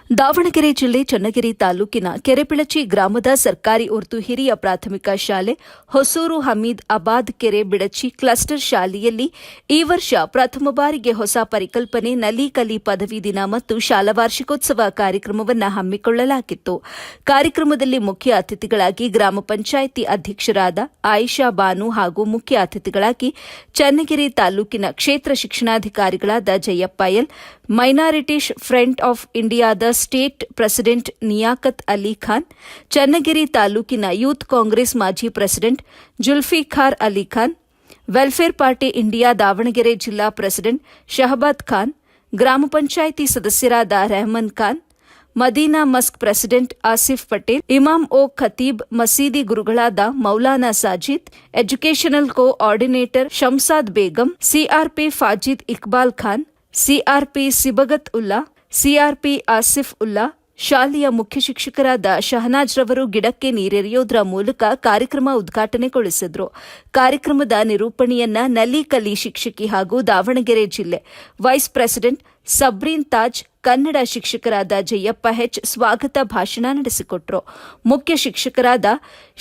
ದಾವಣಗೆರೆ ಜಿಲ್ಲೆ ಚನ್ನಗಿರಿ ತಾಲೂಕಿನ ಕೆರೆಬಿಳಚಿ ಗ್ರಾಮದ ಸರ್ಕಾರಿ ಉರ್ದು ಹಿರಿಯ ಪ್ರಾಥಮಿಕ ಶಾಲೆ ಹೊಸೂರು ಹಮೀದ್ ಅಬಾದ್ ಕೆರೆ ಬಿಳಚಿ ಕ್ಲಸ್ಟರ್ ಶಾಲೆಯಲ್ಲಿ ಈ ವರ್ಷ ಪ್ರಥಮ ಬಾರಿಗೆ ಹೊಸ ಪರಿಕಲ್ಪನೆ ನಲಿ ಕಲಿ ಪದವಿ ದಿನ ಮತ್ತು ಶಾಲಾ ವಾರ್ಷಿಕೋತ್ಸವ ಕಾರ್ಯಕ್ರಮವನ್ನು ಹಮ್ಮಿಕೊಳ್ಳಲಾಗಿತ್ತು. ಕಾರ್ಯಕ್ರಮದಲ್ಲಿ ಮುಖ್ಯ ಅತಿಥಿಗಳಾಗಿ ಗ್ರಾಮ ಪಂಚಾಯಿತಿ ಅಧ್ಯಕ್ಷರಾದ ಆಯಿಷಾ ಬಾನು ಹಾಗೂ ಮುಖ್ಯ ಅತಿಥಿಗಳಾಗಿ ಚನ್ನಗಿರಿ ತಾಲೂಕಿನ ಕ್ಷೇತ್ರ ಶಿಕ್ಷಣಾಧಿಕಾರಿಗಳಾದ Jayappa L, minorities front of ಇಂಡಿಯಾದ ಸ್ಟೇಟ್ ಪ್ರೆಸಿಡೆಂಟ್ ನಿಯಾಕತ್ ಅಲಿ ಖಾನ್, ಚನ್ನಗಿರಿ ತಾಲೂಕಿನ ಯೂತ್ ಕಾಂಗ್ರೆಸ್ ಮಾಜಿ president Zulfikar Ali Khan, welfare party India Davanagere ಜಿಲ್ಲಾ ಪ್ರೆಸಿಡೆಂಟ್ ಶಹಬಾದ್ ಖಾನ್, ಗ್ರಾಮ ಪಂಚಾಯಿತಿ ಸದಸ್ಯರಾದ ರೆಹಮಾನ್ ಖಾನ್, ಮದೀನಾ ಮಸ್ಕ್ ಪ್ರೆಸಿಡೆಂಟ್ ಆಸಿಫ್ ಪಟೇಲ್, ಇಮಾಮ್ ಓ ಖತೀಬ್ ಮಸೀದಿ ಗುರುಗಳಾದ Maulana Sajid, educational coordinator Shamsad Begum, CRP Fazid Iqbal Khan, CRP Sibgat Ulla, CRP Asif Ulla, ಶಾಲೆಯ ಮುಖ್ಯ ಶಿಕ್ಷಕರಾದ ಶಹನಾಜ್ ರವರು ಗಿಡಕ್ಕೆ ನೀರೆರೆಯೋದ್ರ ಮೂಲಕ ಕಾರ್ಯಕ್ರಮ ಉದ್ಘಾಟನೆಗೊಳಿಸಿದರು. ಕಾರ್ಯಕ್ರಮದ ನಿರೂಪಣೆಯನ್ನ ನಲಿ ಕಲಿ ಶಿಕ್ಷಕಿ ಹಾಗೂ ದಾವಣಗೆರೆ ಜಿಲ್ಲೆ ವೈಸ್ ಪ್ರೆಸಿಡೆಂಟ್ ಸಬ್ರೀನ್ ತಾಜ್, ಕನ್ನಡ ಶಿಕ್ಷಕರಾದ ಜಯಪ್ಪ ಹೆಚ್ ಸ್ವಾಗತ ಭಾಷಣ ನಡೆಸಿಕೊಟ್ಟರು. ಮುಖ್ಯ ಶಿಕ್ಷಕರಾದ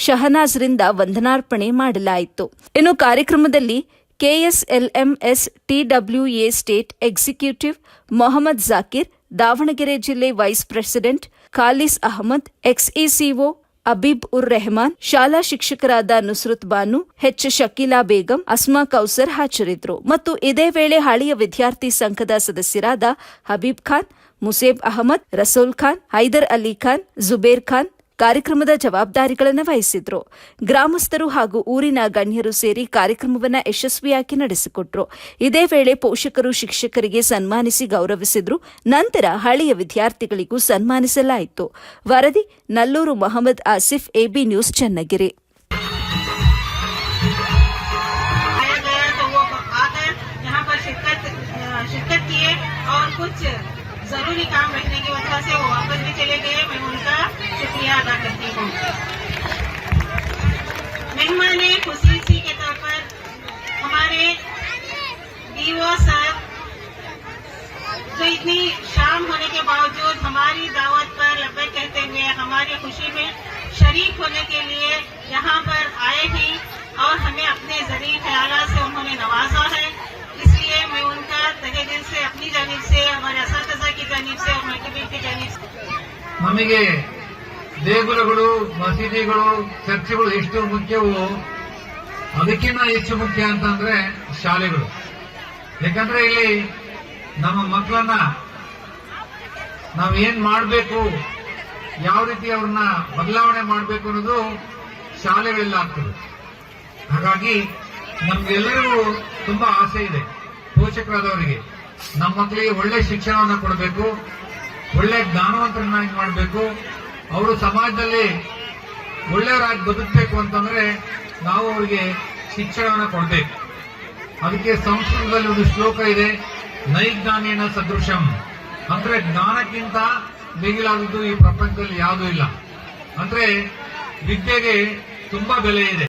ಶಹನಾಜ್ರಿಂದ ವಂದನಾರ್ಪಣೆ ಮಾಡಲಾಯಿತು. ಇನ್ನು ಕಾರ್ಯಕ್ರಮದಲ್ಲಿ ಕೆಎಸ್ಎಲ್ಎಂಎಸ್ ಟಿಡಬ್ಲ್ಯೂಎ ಸ್ಟೇಟ್ ಎಕ್ಸಿಕ್ಯೂಟಿವ್ ಮೊಹಮ್ಮದ್ ಜಾಕಿರ್, ದಾವಣಗೆರೆ ಜಿಲ್ಲೆ ವೈಸ್ ಪ್ರೆಸಿಡೆಂಟ್ ಖಾಲಿಸ್ ಅಹಮದ್, ಎಕ್ಸ್ಇಸಿಒ ಅಬೀಬ್ ಉರ್ ರೆಹಮಾನ್, ಶಾಲಾ ಶಿಕ್ಷಕರಾದ ನುಸ್ರತ್ ಬಾನು, ಹೆಚ್ ಶಕೀಲಾ ಬೇಗಂ, ಅಸ್ಮಾ ಕೌಸರ್ ಹಾಜರಿದ್ದರು. ಮತ್ತು ಇದೇ ವೇಳೆ ಹಳೆಯ ವಿದ್ಯಾರ್ಥಿ ಸಂಘದ ಸದಸ್ಯರಾದ ಹಬೀಬ್ ಖಾನ್, ಮುಸೇಬ್ ಅಹಮದ್, ರಸೂಲ್ ಖಾನ್, ಹೈದರ್ ಅಲಿ ಖಾನ್, ಜುಬೇರ್ ಖಾನ್ ಕಾರ್ಯಕ್ರಮದ ಜವಾಬ್ದಾರಿಗಳನ್ನು ವಹಿಸಿದ್ರು. ಗ್ರಾಮಸ್ಥರು ಹಾಗೂ ಊರಿನ ಗಣ್ಯರು ಸೇರಿ ಕಾರ್ಯಕ್ರಮವನ್ನು ಯಶಸ್ವಿಯಾಗಿ ನಡೆಸಿಕೊಟ್ರು. ಇದೇ ವೇಳೆ ಪೋಷಕರು ಶಿಕ್ಷಕರಿಗೆ ಸನ್ಮಾನಿಸಿ ಗೌರವಿಸಿದ್ರು. ನಂತರ ಹಳೆಯ ವಿದ್ಯಾರ್ಥಿಗಳಿಗೂ ಸನ್ಮಾನಿಸಲಾಯಿತು. ವರದಿ ನಲ್ಲೂರು ಮೊಹಮ್ಮದ್ ಆಸಿಫ್, ಎಬಿ ನ್ಯೂಸ್, ಚನ್ನಗಿರಿ. जरूरी काम रहने की वजह से वो वापस भी चले गए. मैं उनका शुक्रिया अदा करती हूँ. मेहमान खुशी के तौर पर हमारे डीओ सर, जो इतनी शाम होने के बावजूद हमारी दावत पर लब्बैक कहते हुए हमारी खुशी में शरीक होने के लिए यहाँ पर आए हैं और हमें अपने ज़रीए ख्यालात से उन्होंने नवाजा है. इसलिए मैं उनका तहे दिल से, अपनी जानिब से, हमारे असातिज़ा की जानिब से और महकमे की जानिब से ನಮಗೆ ದೇಗುಲಗಳು, ಮಸೀದಿಗಳು, ಚರ್ಚ್ಗಳು ಎಷ್ಟು ಮುಖ್ಯವೋ ಅದಕ್ಕಿಂತ ಹೆಚ್ಚು ಮುಖ್ಯ ಅಂತಂದ್ರೆ ಶಾಲೆಗಳು. ಯಾಕಂದ್ರೆ ಇಲ್ಲಿ ನಮ್ಮ ಮಕ್ಕಳನ್ನ ನಾವೇನ್ ಮಾಡಬೇಕು, ಯಾವ ರೀತಿ ಅವ್ರನ್ನ ಬದಲಾವಣೆ ಮಾಡಬೇಕು ಅನ್ನೋದು ಶಾಲೆಗಳಿಂದ ಆಗ್ತದೆ. ಹಾಗಾಗಿ ನಮ್ಗೆಲ್ಲರಿಗೂ ತುಂಬಾ ಆಸೆ ಇದೆ, ಪೋಷಕರಾದವರಿಗೆ ನಮ್ಮ ಮಕ್ಕಳಿಗೆ ಒಳ್ಳೆ ಶಿಕ್ಷಣವನ್ನು ಕೊಡಬೇಕು, ಒಳ್ಳೆ ಜ್ಞಾನವಂತರನ್ನಾಗಿ ಮಾಡಬೇಕು, ಅವರು ಸಮಾಜದಲ್ಲಿ ಒಳ್ಳೆಯವರಾಗಿ ಬದುಕಬೇಕು ಅಂತಂದ್ರೆ ನಾವು ಅವರಿಗೆ ಶಿಕ್ಷಣವನ್ನು ಕೊಡಬೇಕು. ಅದಕ್ಕೆ ಸಂಸ್ಕೃತದಲ್ಲಿ ಒಂದು ಶ್ಲೋಕ ಇದೆ, ನೈಜ್ಞಾನೇನ ಸದೃಶಂ, ಅಂದ್ರೆ ಜ್ಞಾನಕ್ಕಿಂತ ಮಿಗಿಲಾದದ್ದು ಈ ಪ್ರಪಂಚದಲ್ಲಿ ಯಾವುದೂ ಇಲ್ಲ. ಅಂದ್ರೆ ವಿದ್ಯೆಗೆ ತುಂಬಾ ಬೆಲೆ ಇದೆ.